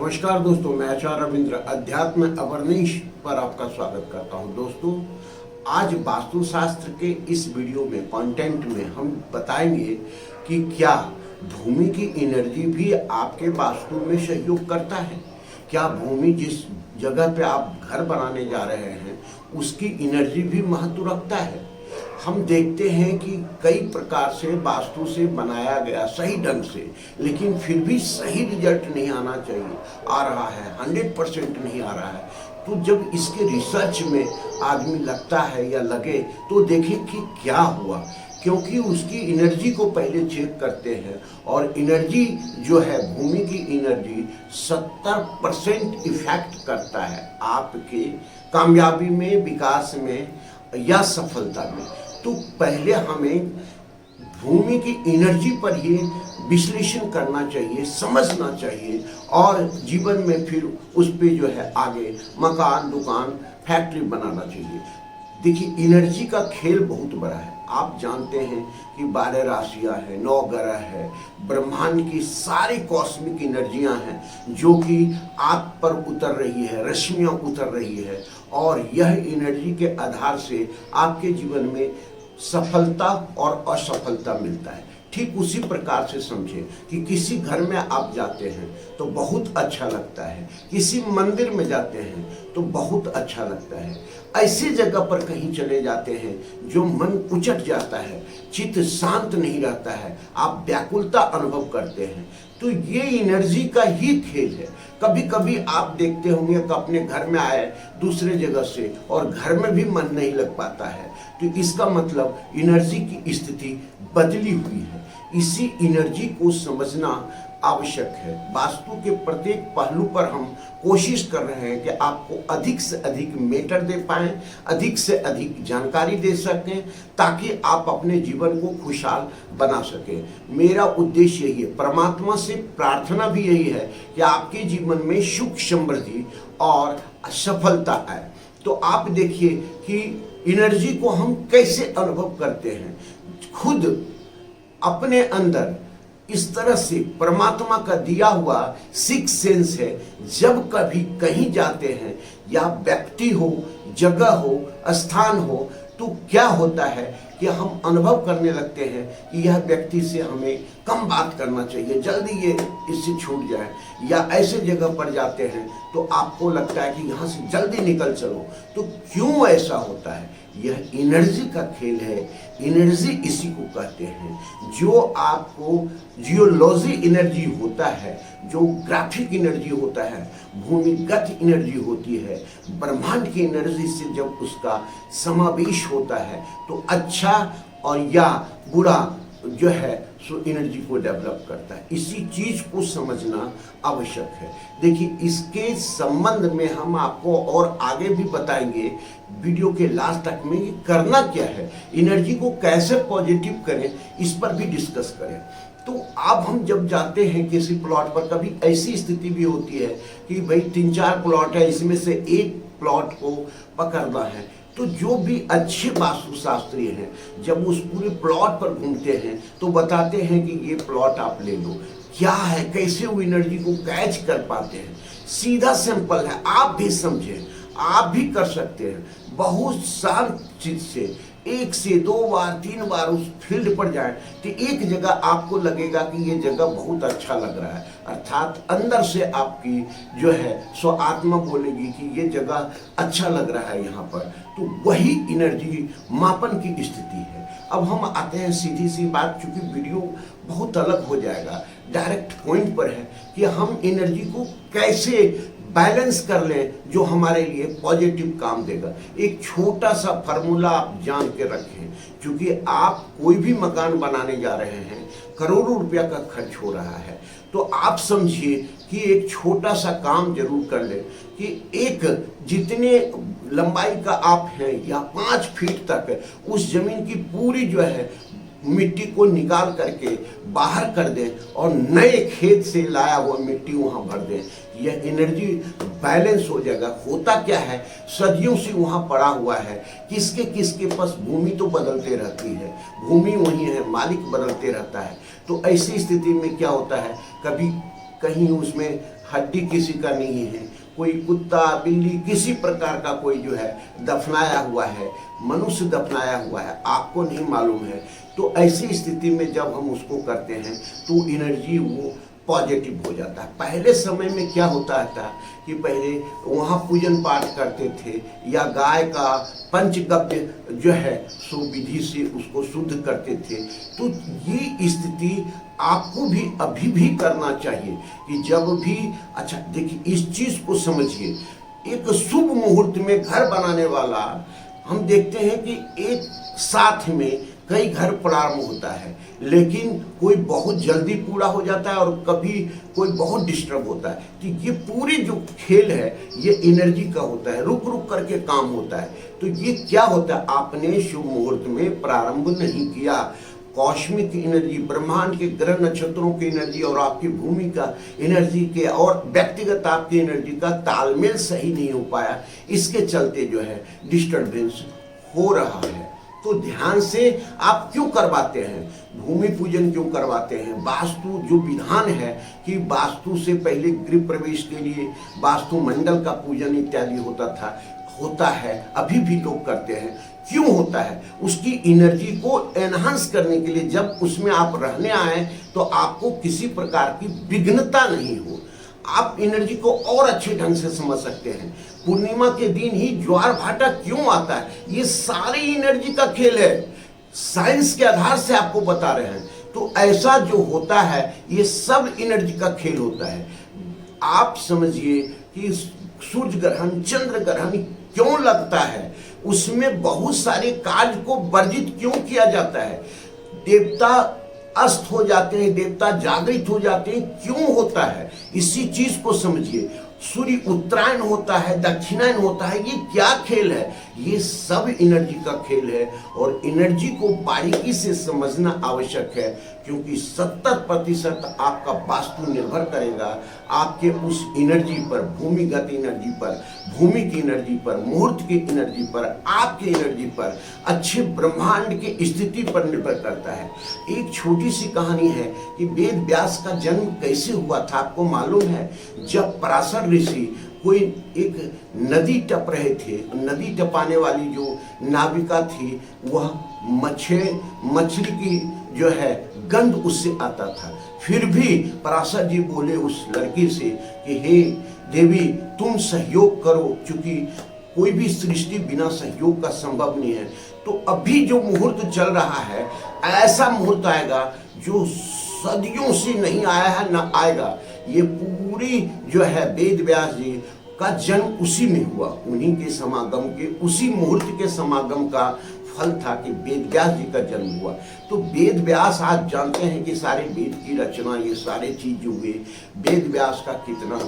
नमस्कार दोस्तों, मैं आचार्य रविंद्र अध्यात्म अवरनीश पर आपका स्वागत करता हूं। दोस्तों, आज वास्तुशास्त्र के इस वीडियो में कंटेंट में हम बताएंगे कि क्या भूमि की एनर्जी भी आपके वास्तु में सहयोग करता है। क्या भूमि जिस जगह पे आप घर बनाने जा रहे हैं उसकी एनर्जी भी महत्व रखता है। हम देखते हैं कि कई प्रकार से वास्तु से बनाया गया सही ढंग से, लेकिन फिर भी सही रिजल्ट नहीं आना चाहिए, आ रहा है 100% नहीं आ रहा है। तो जब इसके रिसर्च में आदमी लगता है या लगे तो देखें कि क्या हुआ, क्योंकि उसकी एनर्जी को पहले चेक करते हैं। और एनर्जी जो है, भूमि की एनर्जी 70% इफेक्ट करता है आपके कामयाबी में, विकास में या सफलता में। तो पहले हमें भूमि की एनर्जी पर ही विश्लेषण करना चाहिए, समझना चाहिए और जीवन में फिर उस पे जो है आगे मकान, दुकान, फैक्ट्री बनाना चाहिए। देखिए, एनर्जी का खेल बहुत बड़ा है। आप जानते हैं कि 12 राशियां हैं, 9 ग्रह है, ब्रह्मांड की सारी कॉस्मिक एनर्जियां हैं जो कि आप पर उतर रही है, रश्मियां उतर रही है, और यह एनर्जी के आधार से आपके जीवन में सफलता और असफलता मिलता है। ठीक उसी प्रकार से समझें कि किसी घर में आप जाते हैं तो बहुत अच्छा लगता है, किसी मंदिर में जाते हैं तो बहुत अच्छा लगता है। ऐसी जगह पर कहीं चले जाते हैं जो मन उचट जाता है, चित्त शांत नहीं रहता है, आप व्याकुलता अनुभव करते हैं। तो ये एनर्जी का ही खेल है। कभी कभी आप देखते होंगे कि अपने घर में आए दूसरे जगह से और घर में भी मन नहीं लग पाता है, तो इसका मतलब एनर्जी की स्थिति बदली हुई है। इसी एनर्जी को समझना आवश्यक है। वास्तु के प्रत्येक पहलू पर हम कोशिश कर रहे हैं कि आपको अधिक से अधिक मैटर दे पाएं, अधिक से अधिक जानकारी दे सकें, ताकि आप अपने जीवन को खुशहाल बना सकें। मेरा उद्देश्य यही है, परमात्मा से प्रार्थना भी यही है कि आपके जीवन में सुख, समृद्धि और सफलता आए। तो आप देखिए कि एनर्जी को हम कैसे अनुभव करते हैं। खुद अपने अंदर इस तरह से परमात्मा का दिया हुआ सिक्स सेंस है। जब कभी कहीं जाते हैं, या व्यक्ति हो, जगह हो, स्थान हो, तो क्या होता है कि हम अनुभव करने लगते हैं कि यह व्यक्ति से हमें कम बात करना चाहिए, जल्दी ये इससे छूट जाए। या ऐसे जगह पर जाते हैं तो आपको लगता है कि यहाँ से जल्दी निकल चलो। तो क्यों ऐसा होता है? यह एनर्जी का खेल है। एनर्जी इसी को कहते हैं। जो आपको जियोलॉजी एनर्जी होता है, जो ग्राफिक एनर्जी होता है, भूमिगत एनर्जी होती है, ब्रह्मांड की एनर्जी से जब उसका समावेश होता है तो अच्छा और या बुरा जो है सो एनर्जी को डेवलप करता है। इसी चीज को समझना आवश्यक है। देखिए, इसके संबंध में हम आपको और आगे भी बताएंगे वीडियो के लास्ट तक में कि करना क्या है, एनर्जी को कैसे पॉजिटिव करें, इस पर भी डिस्कस करें। तो अब हम जब जाते हैं किसी प्लॉट पर, कभी ऐसी स्थिति भी होती है कि भाई 3-4 प्लॉट है, इसमें से एक प्लॉट को पकड़ना है। तो जो भी अच्छे वास्तुशास्त्री हैं, जब उस पूरे प्लॉट पर घूमते हैं तो बताते हैं कि ये प्लॉट आप ले लो। क्या है, कैसे वो एनर्जी को कैच कर पाते हैं? सीधा सिंपल है, आप भी समझें, आप भी कर सकते हैं। बहुत शांत चीज से 1 से 2 बार 3 बार उस फील्ड पर जाएं तो एक जगह आपको लगेगा कि ये जगह बहुत अच्छा लग रहा है। अर्थात अंदर से आपकी जो है सो आत्मा बोलेगी कि ये जगह अच्छा लग रहा है यहाँ पर। तो वही एनर्जी मापन की स्थिति है। अब हम आते हैं सीधी सी बात, चूंकि वीडियो बहुत अलग हो जाएगा, डायरेक्ट पॉइंट पर है कि हम एनर्जी को कैसे बैलेंस कर लें जो हमारे लिए पॉजिटिव काम देगा। एक छोटा सा फार्मूला आप जान के रखें, क्योंकि आप कोई भी मकान बनाने जा रहे हैं, करोड़ों रुपया का खर्च हो रहा है, तो आप समझिए कि एक छोटा सा काम जरूर कर लें कि एक जितने लंबाई का आप हैं या 5 फीट तक उस जमीन की पूरी जो है मिट्टी को निकाल करके बाहर कर दें और नए खेत से लाया हुआ मिट्टी वहां भर दें। यह एनर्जी बैलेंस हो जाएगा। होता क्या है, सदियों से वहां पड़ा हुआ है, किसके किसके पास भूमि तो बदलते रहती है, भूमि वही है, मालिक बदलते रहता है। तो ऐसी स्थिति में क्या होता है, कभी कहीं उसमें हड्डी किसी का नहीं है, कोई कुत्ता बिल्ली किसी प्रकार का कोई जो है दफनाया हुआ है, मनुष्य दफनाया हुआ है, आपको नहीं मालूम है। तो ऐसी स्थिति में जब हम उसको करते हैं तो एनर्जी वो पॉजिटिव हो जाता है। पहले समय में क्या होता था कि पहले वहाँ पूजन पाठ करते थे या गाय का पंचगव्य जो है सो विधि से उसको शुद्ध करते थे। तो ये स्थिति आपको भी अभी भी करना चाहिए कि जब भी, अच्छा देखिए इस चीज को समझिए, एक शुभ मुहूर्त में घर बनाने वाला हम देखते हैं कि एक साथ में कई घर प्रारंभ होता है, लेकिन कोई बहुत जल्दी पूरा हो जाता है और कभी कोई बहुत डिस्टर्ब होता है। तो ये पूरी जो खेल है ये एनर्जी का होता है, रुक रुक करके काम होता है। तो ये क्या होता है, आपने शुभ मुहूर्त में प्रारंभ नहीं किया, कॉस्मिक एनर्जी, ब्रह्मांड के ग्रह नक्षत्रों की एनर्जी और आपकी भूमि का एनर्जी के और व्यक्तिगत आपकी एनर्जी का तालमेल सही नहीं हो पाया, इसके चलते जो है डिस्टर्बेंस हो रहा है। तो ध्यान से आप क्यों करवाते हैं, भूमि पूजन क्यों करवाते हैं, वास्तु जो विधान है कि वास्तु से पहले गृह प्रवेश के लिए वास्तु मंडल का पूजन इत्यादि होता है, अभी भी लोग करते हैं। क्यों होता है, उसकी एनर्जी को एनहांस करने के लिए। जब उसमें आप रहने आए तो आपको किसी प्रकार की विघ्नता नहीं हो, आप एनर्जी को और अच्छे ढंग से समझ सकते हैं। पूर्णिमा के दिन ही ज्वार भाटा क्यों आता है, ये सारी एनर्जी का खेल है, साइंस के आधार से आपको बता रहे हैं। तो ऐसा जो होता है ये सब एनर्जी का खेल होता है। आप समझिए कि सूर्य ग्रहण, चंद्र ग्रहण क्यों लगता है, उसमें बहुत सारे कार्य को वर्जित क्यों किया जाता है, देवता अस्त हो जाते हैं, देवता जागृत हो जाते हैं, क्यों होता है, इसी चीज को समझिए। सूर्य उत्तरायण होता है, दक्षिणायन होता है, ये क्या खेल है, ये सब एनर्जी का खेल है। और एनर्जी को बारीकी से समझना आवश्यक है, क्योंकि 70% आपका वास्तु निर्भर करेगा आपके उस एनर्जी पर, भूमिगत एनर्जी पर, भूमि की एनर्जी पर, मुहूर्त की एनर्जी पर, आपकी एनर्जी पर, अच्छे ब्रह्मांड की स्थिति पर निर्भर करता है। एक छोटी सी कहानी है कि वेद व्यास का जन्म कैसे हुआ था, आपको मालूम है। जब पराशर ऋषि कोई एक नदी टप रहे थे, नदी टपाने वाली जो नाविका थी वह मछली की जो है गंध उससे आता था, फिर भी पराशर जी बोले उस लड़की से कि हे देवी तुम सहयोग करो, क्योंकि कोई भी सृष्टि बिना सहयोग का संभव नहीं है। तो अभी जो मुहूर्त चल रहा है ऐसा मुहूर्त आएगा जो सदियों से नहीं आया है ना आएगा। ये पूरी जो है वेद व्यास जी का जन्म उसी में हुआ, उन्हीं के समागम के, उसी मुहूर्त के समागम का फल था कि वेद व्यास जी का जन्म हुआ। तो वेद व्यास आज जानते हैं कि सारे वेद की रचना, ये सारे चीज जो हुए, वेद व्यास का कितना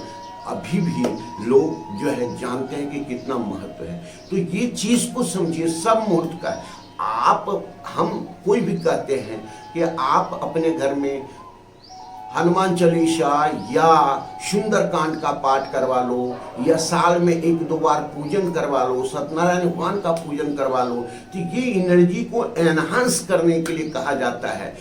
अभी भी लोग जो है जानते हैं कि कितना महत्व है। तो ये चीज को समझिए, सब मुहूर्त का है। हम कोई भी कहते हैं कि आप अपने घर में हनुमान चालीसा या सुंदरकांड का पाठ करवा लो, या साल में 1-2 बार पूजन करवा लो, सत्यनारायण भगवान का पूजन करवा लो। तो ये एनर्जी को एनहांस करने के लिए कहा जाता है।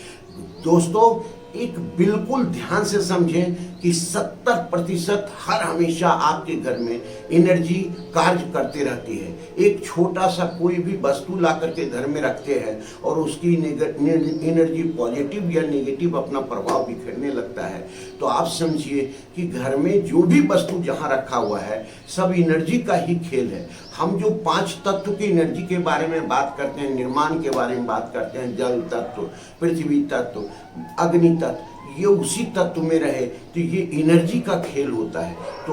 दोस्तों एक बिल्कुल ध्यान से समझें कि 70% हर हमेशा आपके घर में एनर्जी कार्य करती रहती है। एक छोटा सा कोई भी वस्तु ला करके घर में रखते हैं और उसकी एनर्जी पॉजिटिव या नेगेटिव अपना प्रभाव बिखेरने लगता है। तो आप समझिए कि घर में जो भी वस्तु जहाँ रखा हुआ है सब एनर्जी का ही खेल है। हम जो 5 तत्व की एनर्जी के बारे में बात करते हैं, निर्माण के बारे में बात करते हैं, जल तत्व, पृथ्वी तत्व, अग्नि तत्व, ये उसी तत्व में रहे तो ये एनर्जी का खेल होता है। तो